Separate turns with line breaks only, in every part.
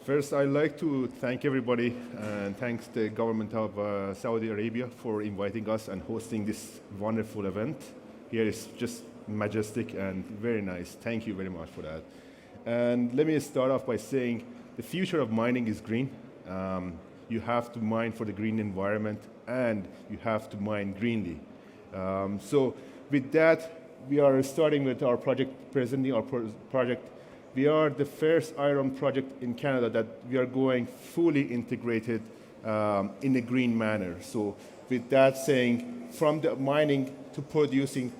First, I'd like to thank everybody and thanks the government of Saudi Arabia for inviting us and hosting this wonderful event. Here is just majestic and very nice. Thank you very much for that. And let me start off by saying the future of mining is green. You have to mine for the green environment and you have to mine greenly. So with that, we are starting with our project, presenting our project. We are the first iron project in Canada that we are going fully integrated in a green manner. So with that saying, from the mining to producing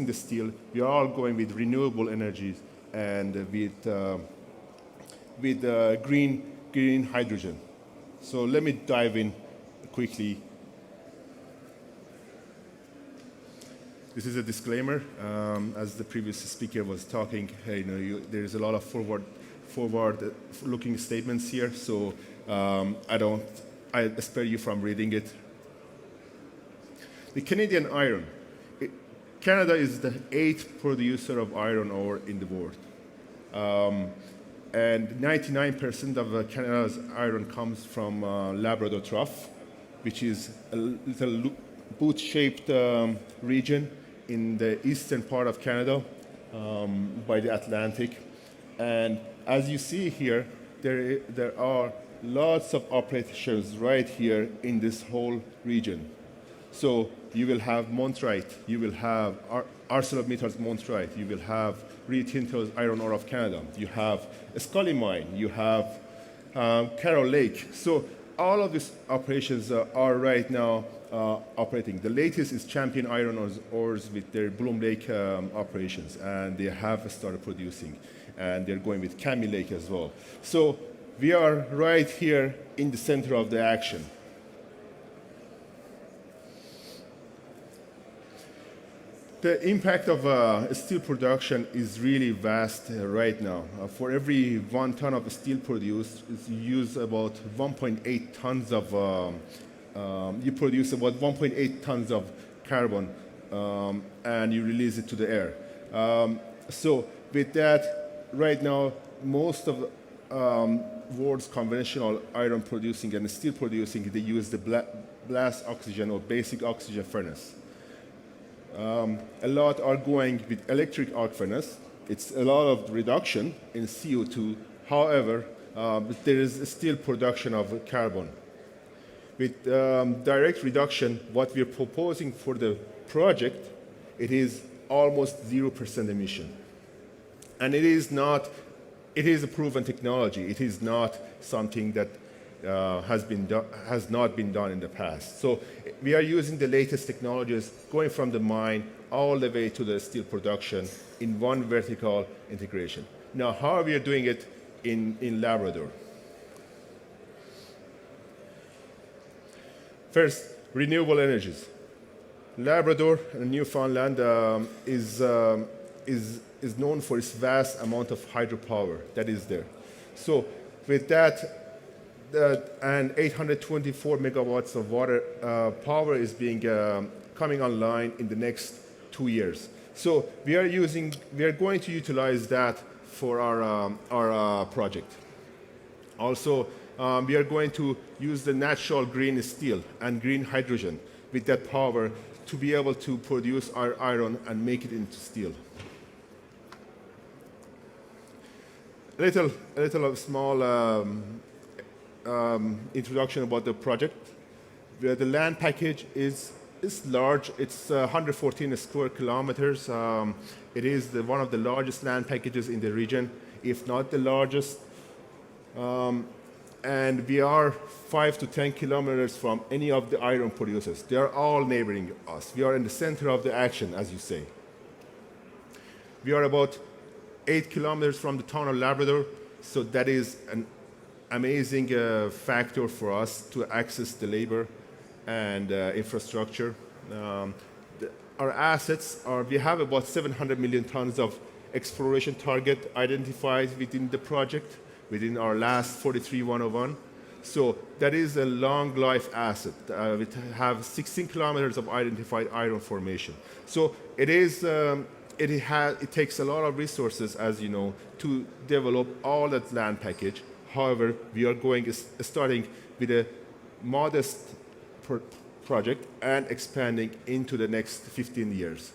the steel, we are all going with renewable energies and with green hydrogen. So let me dive in quickly. This is a disclaimer. As the previous speaker was talking, there's a lot of forward-looking statements here, so I spare you from reading it. The Canadian iron. Canada is the 8th producer of iron ore in the world. And 99% of Canada's iron comes from Labrador Trough, which is a little boot-shaped region in the eastern part of Canada by the Atlantic. And as you see here, there are lots of operations right here in this whole region. So you will have Montrite, you will have ArcelorMittal's Montrite, you will have Rio Tinto's Iron Ore of Canada, you have Scully Mine, you have Carroll Lake. So all of these operations are right now operating. The latest is Champion Iron Ores with their Bloom Lake operations, and they have started producing, and they're going with Kami Lake as well. So we are right here in the center of the action. The impact of steel production is really vast right now. For every 1 ton of steel produced, you use about 1.8 tons of, you produce about 1.8 tons of carbon and you release it to the air. So with that, right now, most of the world's conventional iron producing and steel producing, they use the blast oxygen or basic oxygen furnace. A lot are going with electric arc furnace. It's a lot of reduction in CO2. However, there is still production of carbon. With direct reduction, what we're proposing for the project, it is almost 0% emission. And it is a proven technology. It is not something that has not been done in the past. So we are using the latest technologies going from the mine all the way to the steel production in one vertical integration. Now, how are we doing it in Labrador? First, renewable energies. Labrador and Newfoundland is known for its vast amount of hydropower that is there. So with that, and 824 megawatts of water power is being coming online in the next 2 years. So we are going to utilize that for our project. Also, we are going to use the natural green steel and green hydrogen with that power to be able to produce our iron and make it into steel. A little small introduction about the project. The land package is large. It's 114 square kilometers. It is one of the largest land packages in the region, if not the largest. And we are 5 to 10 kilometers from any of the iron producers. They are all neighboring us. We are in the center of the action, as you say. We are about 8 kilometers from the town of Labrador, so that is an amazing factor for us to access the labor and infrastructure. Our assets we have about 700 million tons of exploration target identified within the project, within our last 43-101. So that is a long life asset. We have 16 kilometers of identified iron formation. So it takes a lot of resources, as you know, to develop all that land package. However, we are starting with a modest project and expanding into the next 15 years.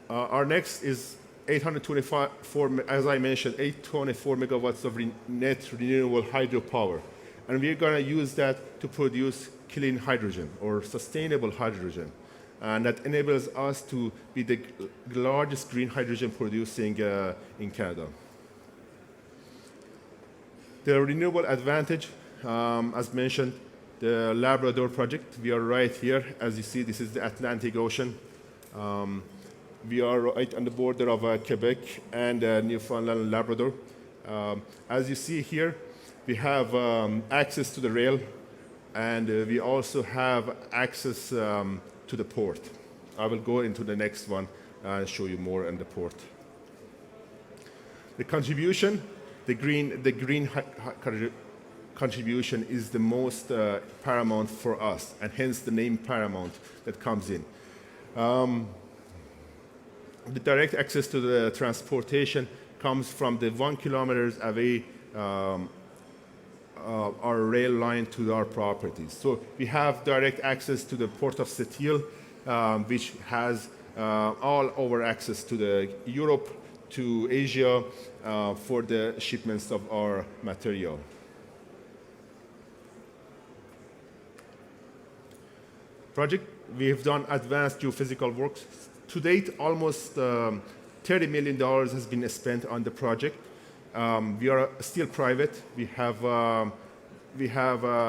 Our next is 824, as I mentioned, 824 megawatts of net renewable hydropower. And we're going to use that to produce clean hydrogen or sustainable hydrogen. And that enables us to be the largest green hydrogen producing in Canada. The renewable advantage, as mentioned, the Labrador project, we are right here. As you see, this is the Atlantic Ocean. We are right on the border of Quebec and Newfoundland and Labrador. As you see here, we have access to the rail, and we also have access to the port. I will go into the next one and show you more on the port. The contribution, the green contribution is the most paramount for us, and hence the name Paramount that comes in. The direct access to the transportation comes from the 1 kilometer away our rail line to our properties. So we have direct access to the port of Sept-Îles, which has all over access to the Europe, to Asia for the shipments of our material. Project, we have done advanced geophysical works. To date, almost $30 million has been spent on the project. We are still private. We have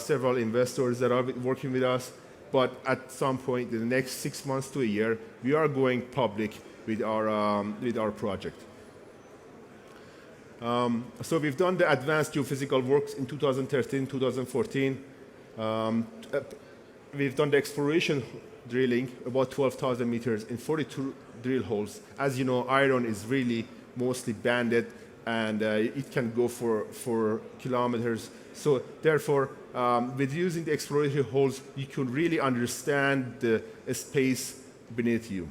several investors that are working with us, but at some point in the next 6 months to a year, we are going public with our project. So we've done the advanced geophysical works in 2013, 2014. We've done the exploration drilling, about 12,000 meters in 42 drill holes. As you know, iron is really mostly banded, and it can go for kilometers. So therefore, with using the exploratory holes, you can really understand the space beneath you.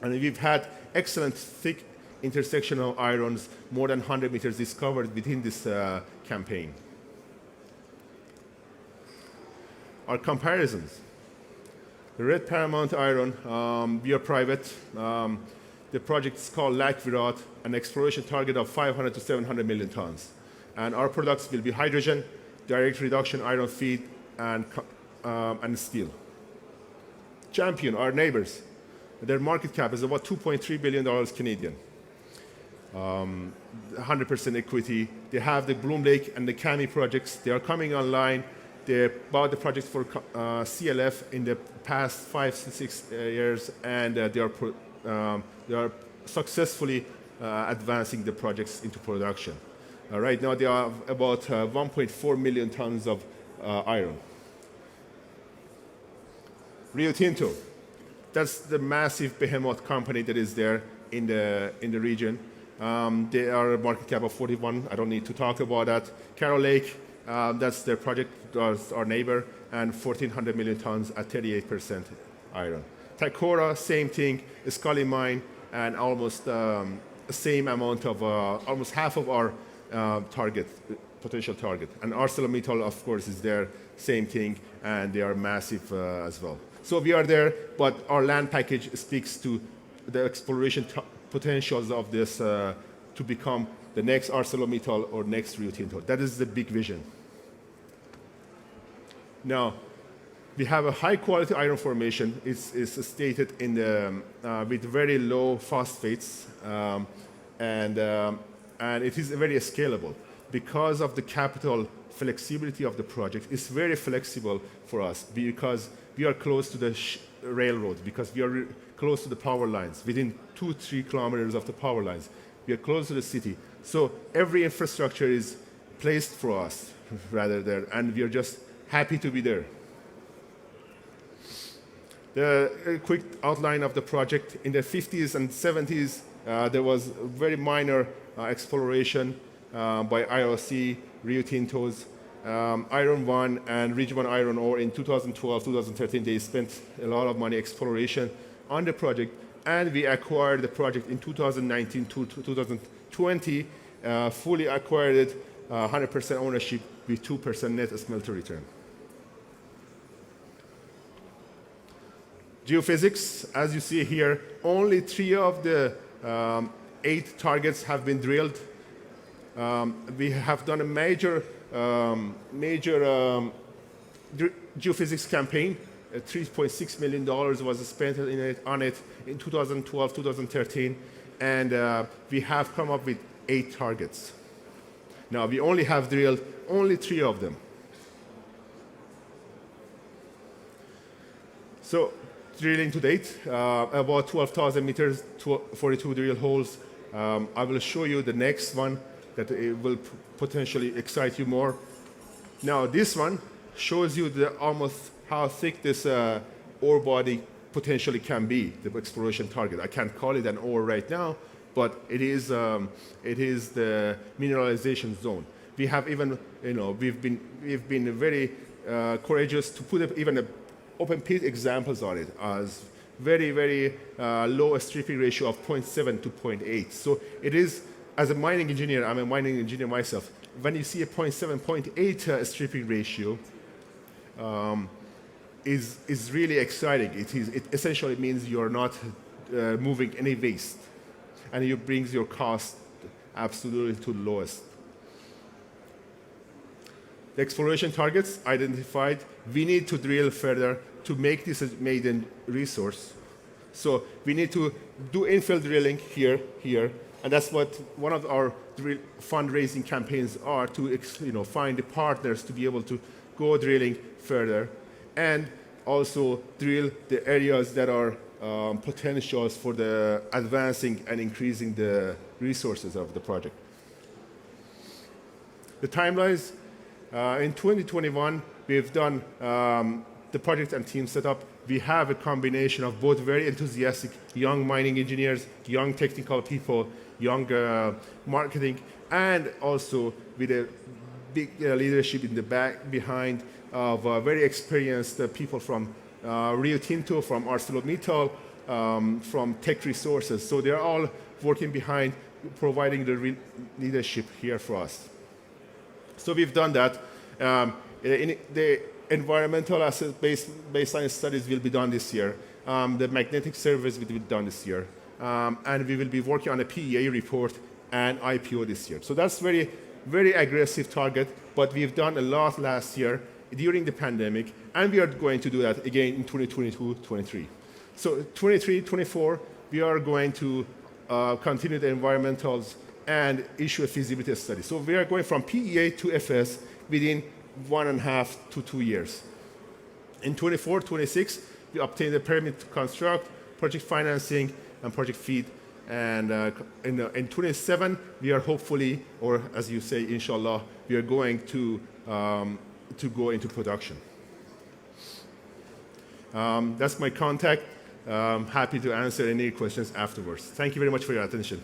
And we've had excellent thick intersectional irons, more than 100 meters discovered within this campaign. Our comparisons. The red Paramount iron, we are private. The project is called Lac Virat, an exploration target of 500 to 700 million tons. And our products will be hydrogen, direct reduction iron feed, and steel. Champion, our neighbors, their market cap is about $2.3 billion Canadian. 100% equity. They have the Bloom Lake and the Kami projects. They are coming online. They bought the projects for CLF in the past 5 to 6 years, and they are successfully advancing the projects into production. Right now, they have about 1.4 million tons of iron. Rio Tinto, that's the massive behemoth company that is there in the region. They are a market cap of 41. I don't need to talk about that. Carol Lake, that's their project, that's our neighbor, and 1,400 million tons at 38% iron. Takora, same thing, Scully Mine, and almost the same amount of, almost half of our potential target. And ArcelorMittal, of course, is there, same thing, and they are massive as well. So we are there, but our land package speaks to the exploration potentials of this to become the next ArcelorMittal or next Rio Tinto. That is the big vision. Now, we have a high-quality iron formation. It's stated in the with very low phosphates, and it is very scalable because of the capital flexibility of the project. It's very flexible for us because we are close to the railroad, because we are close to the power lines, within 2-3 kilometers of the power lines. We are close to the city. So every infrastructure is placed for us rather there, and we are just happy to be there. The quick outline of the project. In the 50s and 70s, there was very minor exploration by IOC, Rio Tinto's, Iron One and Ridge One Iron Ore. In 2012, 2013, they spent a lot of money exploration on the project, and we acquired the project in 2019 to 2020 fully acquired it, 100% ownership with 2% net smelter return. Geophysics, as you see here, only 3 of the 8 targets have been drilled. We have done a major geophysics campaign. $3.6 million was spent on it in 2012, 2013, and we have come up with 8 targets. Now, we only have drilled only 3 of them. So, drilling to date, about 12,000 meters, 42 drill holes. I will show you the next one that it will potentially excite you more. Now, this one shows you almost how thick this ore body potentially can be, the exploration target. I can't call it an ore right now, but it is the mineralization zone. We have even, we've been very courageous to put even open pit examples on it as very, very low stripping ratio of 0.7 to 0.8. So it is, as a mining engineer, I'm a mining engineer myself, when you see a 0.7, 0.8 stripping ratio, is really exciting. It essentially means you're not moving any waste, and it brings your cost absolutely to the lowest. The exploration targets identified, we need to drill further to make this a maiden resource. So we need to do infill drilling here, and that's what one of our fundraising campaigns are, to find the partners to be able to go drilling further, and also drill the areas that are potentials for the advancing and increasing the resources of the project. The timelines, in 2021, we've done the project and team setup. We have a combination of both very enthusiastic young mining engineers, young technical people, young marketing, and also with a big leadership in the back behind of very experienced people from Rio Tinto, from ArcelorMittal, from Tech Resources. So they're all working behind providing the leadership here for us. So we've done that. The environmental asset baseline studies will be done this year. The magnetic surveys will be done this year. And we will be working on a PEA report and IPO this year. So that's very, very aggressive target, but we've done a lot last year during the pandemic, and we are going to do that again in 2022-23. So 23-24, we are going to continue the environmentals and issue a feasibility study. So we are going from PEA to FS within 1.5 to 2 years. In 24-26, we obtain the permit to construct, project financing, and project feed. And in 27, we are hopefully, or as you say, inshallah, we are going to go into production. That's my contact. Happy to answer any questions afterwards. Thank you very much for your attention.